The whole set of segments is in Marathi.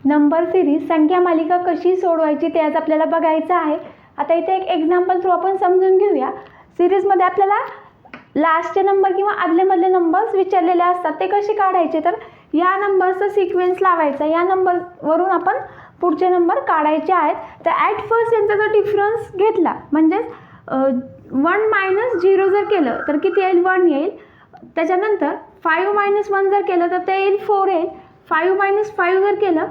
नंबर सिरीज संख्या मालिका कशी सोडवायची ते आज आपल्याला बघायचं आहे। आता इथे एक एक्झाम्पल थ्रू आपण समजून घेऊया। सिरीजमध्ये आपल्याला लास्टचे नंबर किंवा आदलेमधले नंबर्स विचारलेले असतात, ते कसे काढायचे, तर या नंबरचा सिक्वेन्स लावायचा, या नंबरवरून आपण पुढचे नंबर काढायचे आहेत। तर ॲट फर्स्ट यांचा जर डिफरन्स घेतला म्हणजेच 1 - 0 जर केलं तर किती येईल, 1 येईल। त्याच्यानंतर 5 - 1 जर केलं तर ते येईल 4 येईल। 5 - 5 जर केलं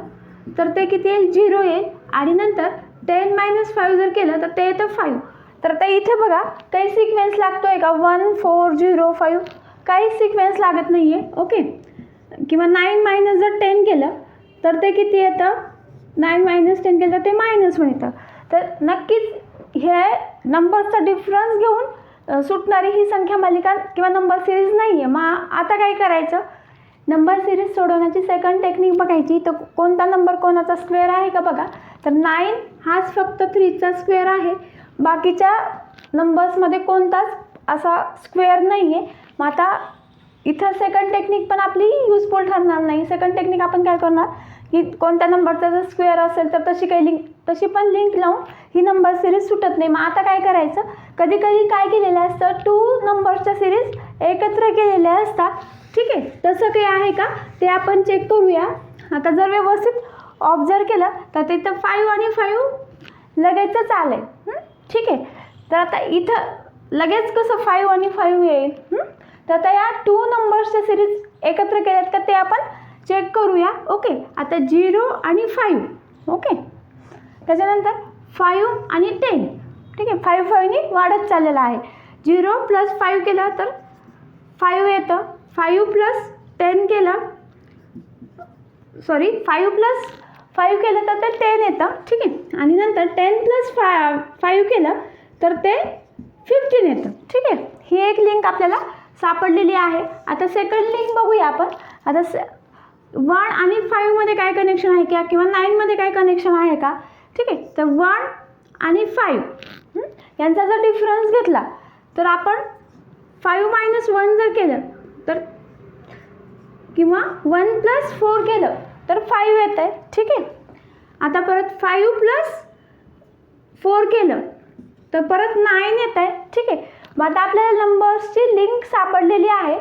तर ते किती येईल, 0 येईल। आणि नंतर 10 - 5 जर केलं तर ते येतं 5। तर आता इथे बघा काही सिक्वेन्स लागतोय का, 1 4 0 5 काही सिक्वेन्स लागत नाही आहे, ओके। किंवा 9 - जर 10 केलं तर ते किती येतं, 9 - 10 केलं तर ते -1 येतं। तर नक्कीच हे नंबरचा डिफरन्स घेऊन सुटणारी ही संख्या मालिका किंवा नंबर सिरीज नाही आहे। मग आता काय करायचं, नंबर सिरीज सोडवण्याची सेकंड टेक्निक बघायची। तर कोणता नंबर कोणाचा स्क्वेअर आहे का बघा, तर 9 हाच फक्त 3चा स्क्वेअर आहे, बाकीच्या नंबर्समध्ये कोणताच असा स्क्वेअर नाही आहे। मग आता इथं सेकंड टेक्निक पण आपली युजफुल ठरणार नाही। सेकंड टेक्निक आपण काय करणार की कोणत्या नंबरचा जर स्क्वेअर असेल तर तशी पण लिंक लावून ही नंबर सिरीज सुटत नाही। मग आता काय करायचं, कधी कधी काय केलेलं असतं, 2 नंबरच्या सिरीज एकत्र केलेल्या असतात, ठीक आहे। तसं काही आहे का ते आपण चेक करूया। आता जर व्यवस्थित ऑब्झर्व केलं तर तिथं 5 आणि 5 लगेचच आलं आहे, ठीक आहे। तर आता इथं लगेच कसं 5 आणि 5 येईल, तर आता या 2 नंबर्सच्या सिरीज एकत्र केल्यात का ते आपण चेक करूया, ओके। आता 0 आणि 5, ओके। त्याच्यानंतर 5 आणि 10, ठीक आहे। 5 5नी वाढत चाललेला आहे। 0 + 5 केलं तर 5 येतं, 5 + 10 केलं, सॉरी 5 + 5 केलं तर ते 10 येतं, ठीक आहे। आणि नंतर 10 + 5 केलं तर ते 15 येतं, ठीक आहे। ही एक लिंक आपल्याला सापडलेली आहे। आता सेकंड लिंक बघूया आपण। आता 1 आणि 5 मध्ये काय कनेक्शन आहे का, किंवा 9 मध्ये काय कनेक्शन आहे का, ठीक आहे। तर 1 आणि 5 यांचा जर डिफरन्स घेतला तर आपण 5 - 1 जर केलं तर किंवा 1 + 4 केलं तर 5 येतं आहे, ठीक आहे। आता परत 5 + 4 केलं तर परत 9 येतं आहे, ठीक आहे। मग आता आपल्याला नंबर्सची लिंक सापडलेली आहे,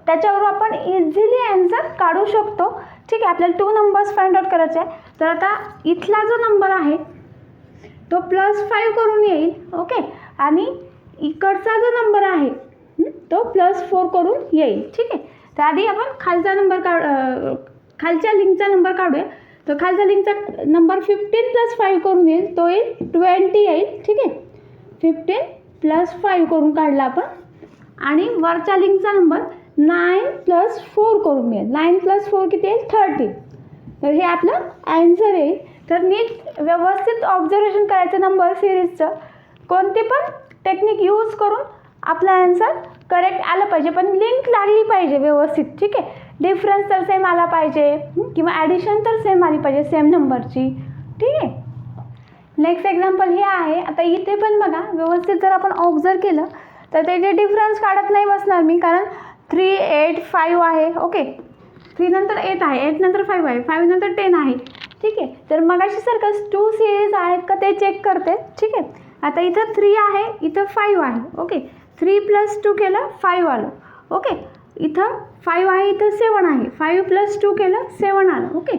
त्याच्यावर आपण इझिली आन्सर काढू शकतो, ठीक आहे। आपल्याला 2 नंबर्स फाइंड आउट करायचे आहे। तर आता इथला जो नंबर आहे तो +5 करून येईल, ओके। आणि इकडचा जो नंबर आहे तो +4 करून येईल, ठीक आहे। तर आधी आपण खालचा नंबर खालच्या लिंकचा नंबर काढूया। तर खालच्या लिंकचा नंबर 15 + 5 करून येईल, तो येईल 20 येईल, ठीक आहे। 15 + 5 करून काढला आपण। आणि वरच्या लिंकचा नंबर 9 + 4 करून येईल, 9 + 4 किती येईल, 30। तर हे आपलं ॲन्सर येईल। तर नीट व्यवस्थित ऑब्झर्वेशन करायचं नंबर सिरीजचं, कोणते पण टेक्निक यूज करून आपला ॲन्सर करेक्ट आलं पाहिजे, पण लिंक लागली पाहिजे व्यवस्थित, ठीक आहे। डिफरन्स तर सेम आला पाहिजे किंवा ॲडिशन तर सेम आली पाहिजे सेम नंबरची, ठीक आहे। नेक्स्ट एक्झाम्पल हे आहे। आता इथे पण बघा व्यवस्थित जर आपण ऑब्झर्व केलं तर त्याचे डिफरन्स काढत नाही बसणार मी, कारण 3 8 5 आहे, ओके। 3 नंतर 8 आहे, 8 नंतर 5 आहे, 5 नंतर 10 आहे, ठीक आहे। तर मगाशी सारखं 2 सिरीज आहेत का ते चेक करते, ठीक आहे। आता इथं 3 आहे, इथं 5 आहे, ओके। 3 + 2 केलं 5 आलं, ओके। इथं 5 आहे, इथं 7 आहे, 5 + 2 केलं 7 आलं, ओके।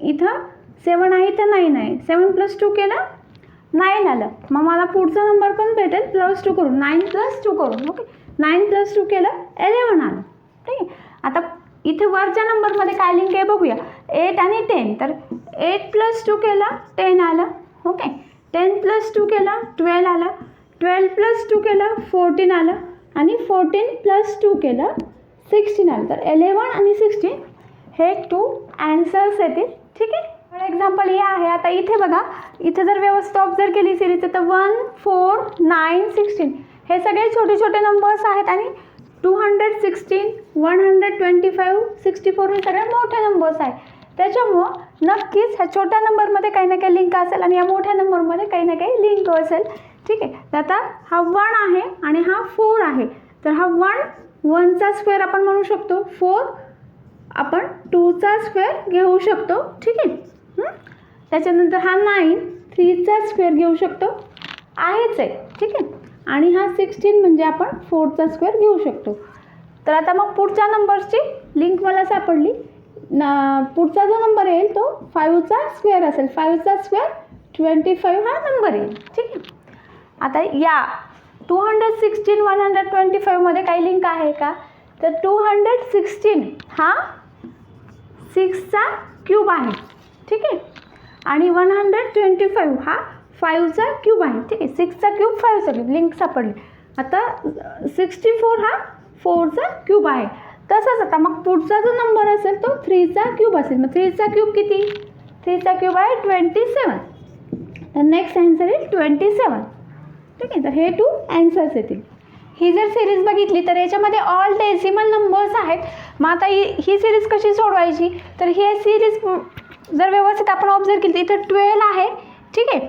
इथं 7 आहे, इथं 9 आहे, 7 + 2 केलं 9 आलं। मग मला पुढचा नंबर पण भेटेल +2 करून, 9 + 2 करून, ओके। 9 + 2 केलं 11 आलं, ठीक आहे। आता इथे वरच्या नंबरमध्ये काय लिंक आहे बघूया, 8 आणि 10। तर 8 + 2 केलं 10 आलं, ओके। 10 + 2 केलं 12 आलं, 12 + 2 केलं 14 आलं, आणि 14 + 2 केलं 16 आलं। तर 11 आणि 16 हे 2 ॲन्सर्स येतील, ठीक आहे। फॉर एक्झाम्पल हे आहे। आता इथे बघा, इथे जर व्यवस्थित ऑब्झर्व केली सिरीज तर 1 4 9 16 हे सगळे छोटे छोटे नंबर्स आहेत, आणि 216 125 64 हे सगळे मोठे नंबर्स आहेत। त्याच्यामुळं नक्कीच ह्या छोट्या नंबरमध्ये काही ना काही लिंक असेल आणि या मोठ्या नंबरमध्ये काही ना काही लिंक असेल, ठीक आहे। तर आता हा 1 आहे आणि हा 4 आहे, तर हा 1 1चा स्क्वेअर आपण म्हणू शकतो, 4 आपण 2चा स्क्वेअर घेऊ शकतो, ठीक आहे. त्याच्यानंतर हा 9 3चा स्क्वेअर घेऊ शकतो, आहेच आहे, ठीक आहे. आणि हा 16 म्हणजे आपण 4चा स्क्वेअर घेऊ शकतो. तर आता मग पुढच्या नंबर्सची लिंक मला सापडली. पुढचा जो नंबर येईल तो 5चा स्क्वेअर असेल. 5चा स्क्वेअर 25 हा नंबर येईल, ठीक आहे. आता या 216 125 मध्ये काही लिंक आहे का? तर 216 हा 6चा क्यूब आहे, ठीक आहे. आणि 125 हा 5चा क्यूब आहे, ठीक आहे. 6चा क्यूब 5चा क्यूब लिंक सापडली. आता 64 हा 4चा क्यूब आहे. तसंच आता मग पुढचा जो नंबर असेल तो 3चा क्यूब असेल. मग 3चा क्यूब किती? 3चा क्यूब आहे 27. तर नेक्स्ट आन्सर येईल 27, ठीक आहे. तर हे 2 आन्सर्स येतील. ही जर सिरीज बघितली तर याच्यामध्ये ऑल डेसिमल नंबर्स आहेत. मग आता ही सिरीज कशी सोडवायची? तर ही सिरीज जर व्यवस्थित आपण ऑब्झर्व केली तर इथं 12 आहे, ठीक आहे.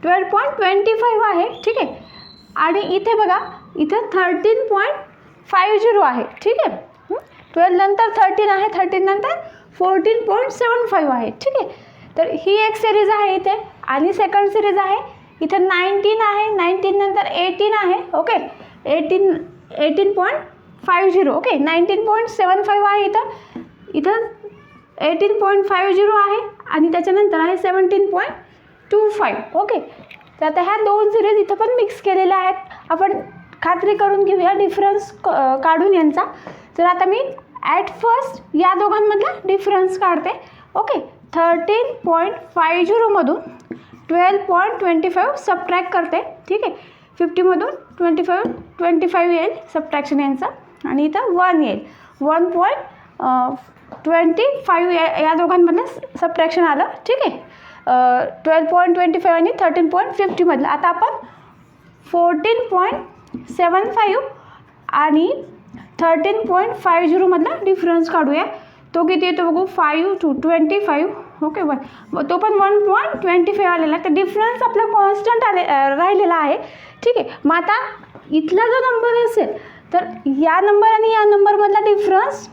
12.25 आहे, ठीक आहे. आणि इथे बघा इथं 13.50 आहे, ठीक आहे. 12 नंतर 13 आहे, 13 नंतर 14.75 आहे, ठीक आहे. तर ही एक सिरीज आहे इथे. आणि सेकंड सिरीज आहे इथं 19 आहे, 19 नंतर 18 आहे, ओके. 18.50, ओके. 19.75 आहे इथं 18.50 आहे. आणि त्याच्यानंतर आहे 17.25, ओके. तर आता ह्या 2 सिरीज इथं पण मिक्स केलेल्या आहेत. आपण खात्री करून घेऊया डिफरन्स काढून यांचा. तर आता मी ॲट फर्स्ट या दोघांमधला डिफरन्स काढते, ओके. 13.50 मधून 12.25 सबट्रॅक्ट करते, ठीक आहे. 50मधून 25 येईल सबट्रॅक्शन यांचा. आणि इथं 1 येईल. 1.25 या दोघांमधलं सबट्रॅक्शन आलं, ठीक आहे. 12.25 आणि 13.50 मधलं. आता आपण 14.75 आणि 13.50 मधला डिफरन्स काढूया. तो किती येतो बघू. 5 to 25, ओके. तो पण 1.25 आलेला. तर डिफरन्स आपला कॉन्स्टंट राहिलेला आहे, ठीक आहे. मग आता इथला जो नंबर असेल तर या नंबर आणि या नंबरमधला डिफरन्स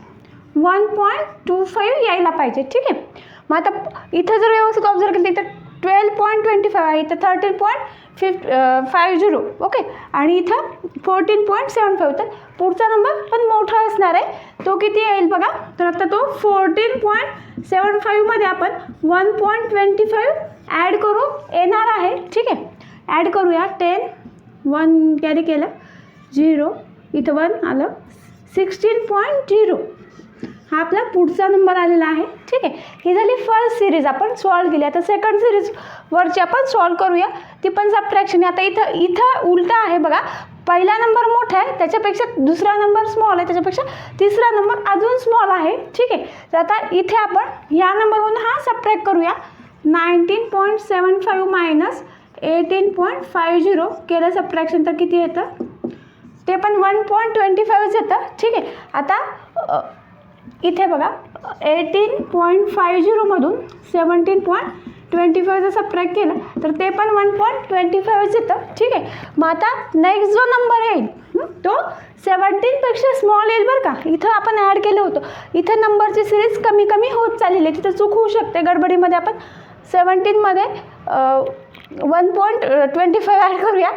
1.25 यायला पाहिजे, ठीक आहे. मग आता इथं जर व्यवस्थित ऑब्झर्व केली तर 12.25 आहे, इथं 13.50, ओके. आणि इथं 14.75. तर पुढचा नंबर पण मोठा असणार आहे. तो किती येईल बघा. तर आता तो 14.75 मध्ये आपण 1.25 ॲड करू येणार आहे, ठीक आहे. ॲड करूया. 10 1 कॅरी केलं, 0 इथं 1 आलं, 16.0 हा आपला पुढचा नंबर आलेला आहे, ठीक आहे. ही झाली फर्स्ट सिरीज आपण सॉल्व केली. आता सेकंड सिरीजवरची आपण सॉल्व करूया. ती पण सबट्रॅक्शन. आता इथं उलटा आहे बघा. पहिला नंबर मोठा आहे, त्याच्यापेक्षा दुसरा नंबर स्मॉल आहे, त्याच्यापेक्षा तिसरा नंबर अजून स्मॉल आहे, ठीक आहे. तर आता इथे आपण या नंबरवरून हा सबट्रॅक्ट करूया. 19.75 मायनस 18.50 केलं सबट्रॅक्शन तर किती येतं? ते पण 1.25 येतं, ठीक आहे. आता इथे बघा 18.50 मधून 17.25 जर सबट्रॅक्ट केलं तर ते पण 1.25 येतं, ठीक आहे. मग आता नेक्स्ट जो नंबर येईल तो 17पेक्षा स्मॉल येईल बरं का. इथं आपण ॲड केलं होतं. इथं नंबरची सिरीज कमी कमी होत चाललेली आहे. तिथं चूक होऊ शकते गडबडीमध्ये. आपण 17मध्ये 1.25 ॲड करूया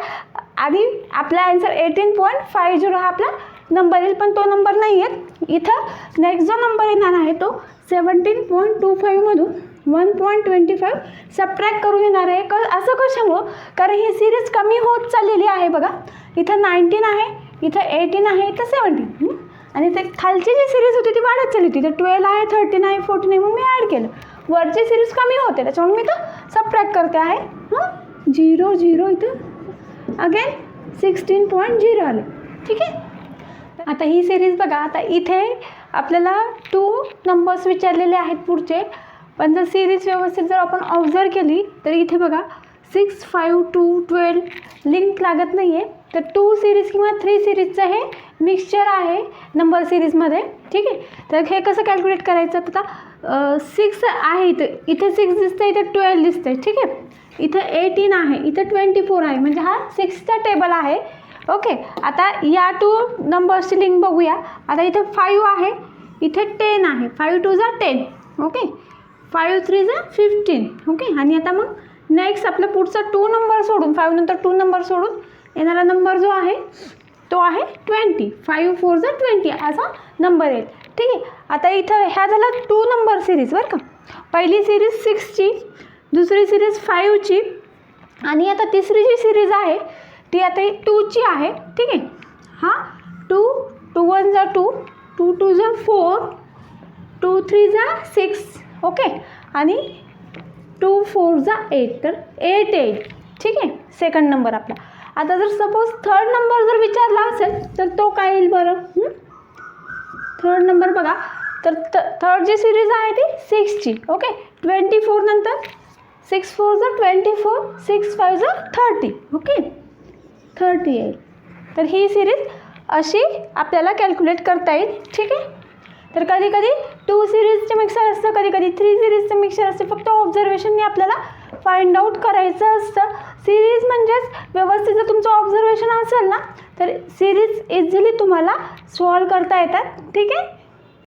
आणि आपला आन्सर 18.50 हा आपला नंबर येईल. पण तो नंबर नाही आहे. इथं नेक्स्ट जो नंबर येणार आहे तो 17.25 मधून 1.25 सबट्रॅक्ट करून येणार आहे. असं कशामुळं? कारण ही सिरीज कमी होत चाललेली आहे बघा. इथं 19 आहे, इथं 18 आहे, इथं 17. आणि ते खालची जी सिरीज होती ती वाढत चालली होती. तर 12 आहे, 13 आहे, 14 आहे, म्हणून मी ॲड केलं. वरची सिरीज कमी होते त्याच्यामुळे मी तो सबट्रॅक्ट करते आहे. 0 0 इथं अगेन 16.0 आलं, ठीक आहे. आता ही सिरीज बघा. आता इथे आपल्याला 2 नंबर्स विचारलेले आहेत पुढचे. पण जर सिरीज व्यवस्थित जर आपण ऑब्झर्व केली तर इथे बघा 6 5 2 12 लिंक लागत नाही आहे. तर 2 सिरीज किंवा 3 सिरीजचं हे मिक्सचर आहे नंबर सिरीजमध्ये, ठीक आहे. तर हे कसं कॅल्क्युलेट करायचं? आता 6 आहे, इथे 6 दिसतं, इथे 12 दिसतं, ठीक आहे. इथं 18 आहे, इथं 24 आहे, म्हणजे हा 6चा टेबल आहे, ओके. आता या 2 नंबर्सची लिंक बघूया. आता इथं 5 आहे, इथे 10 आहे. 5 2 जा 10. ओके. 5 3 जा 15. ओके. आणि आता मग नेक्स्ट आपला पुढचा 2 नंबर सोडून 5 नंतर 2 नंबर सोडून येणारा नंबर जो आहे तो आहे 20. 5 4 जा 20 असा नंबर येईल. ठीक आहे. आता इथं ह्या झाला 2 नंबर सिरीज बरं का. पहिली सिरीज 6ची, दुसरी सिरीज 5ची आणि आता तिसरी जी सिरीज आहे ती आता ही 2ची आहे. ठीक आहे. हां 2 2 1 जा 2, 2 2 जा 4, 2 3 जा 6. ओके. आणि 2 4 जा 8 तर 8 येईल. ठीक आहे. सेकंड नंबर आपला. आता जर सपोज थर्ड नंबर जर विचारला असेल तर तो काय येईल बरं. थर्ड नंबर बघा तर थर्ड जी सिरीज आहे ती 6ची. ओके. 24 नंतर 6 4 जा 24, 6 5 जा 30. ओके. 30 येईल. तर ही सिरीज अशी आपल्याला कॅल्क्युलेट करता येईल. ठीक आहे. तर कधी कधी 2 सिरीजचे मिक्सर असतं, कधी कधी 3 सिरीजचं मिक्सर असते. फक्त ऑब्झर्वेशनने आपल्याला फाइंड आउट करायचं असतं. सिरीज म्हणजेच व्यवस्थित जर तुमचं ऑब्झर्वेशन असेल ना तर सिरीज इझिली तुम्हाला सॉल्व करता येतात. ठीक आहे.